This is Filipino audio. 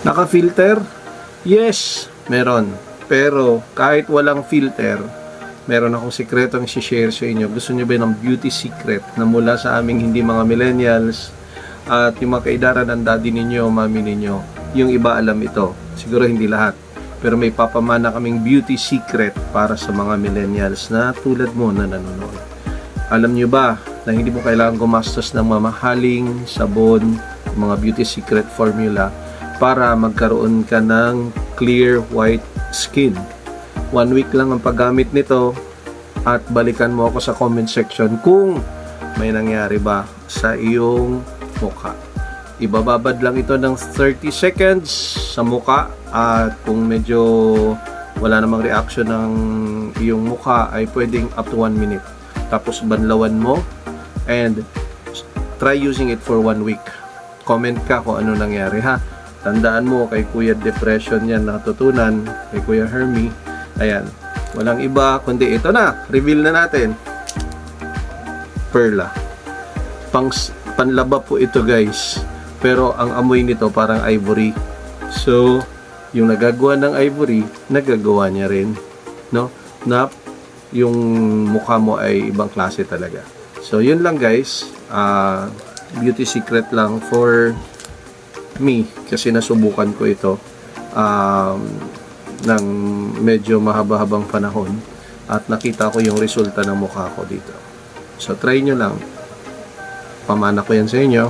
Naka-filter? Yes, meron. Pero kahit walang filter, meron akong sikretong i-share sa inyo. Gusto nyo ba ng beauty secret na mula sa aming hindi mga millennials at yung mga kaidaran ng daddy ninyo, mami ninyo? Yung iba alam ito. Siguro hindi lahat. Pero may papamana kaming beauty secret para sa mga millennials na tulad mo na nanonood. Alam nyo ba na hindi mo kailangan gumastos ng mamahaling sabon, mga beauty secret formula para magkaroon ka ng clear white skin? 1 week lang ang paggamit nito at balikan mo ako sa comment section kung may nangyari ba sa iyong mukha. Ibababad lang ito ng 30 seconds sa mukha at kung medyo wala namang reaction ng iyong mukha ay pwedeng up to 1 minute. Tapos banlawan mo and try using it for 1 week. Comment ka kung ano nangyari ha. Tandaan mo kay Kuya Depression yan natutunan, kay Kuya Hermie. Ayan, walang iba kundi ito na, reveal na natin. Perla. Panlaba po ito guys. Pero ang amoy nito parang ivory. So, yung nagagawa ng ivory, nagagawa niya rin, no? Na yung mukha mo ay ibang klase talaga. So, yun lang guys. Beauty secret lang for me kasi nasubukan ko ito ng medyo mahaba-habang panahon at nakita ko yung resulta ng mukha ko dito. So, try nyo lang. Pamana ko yan sa inyo.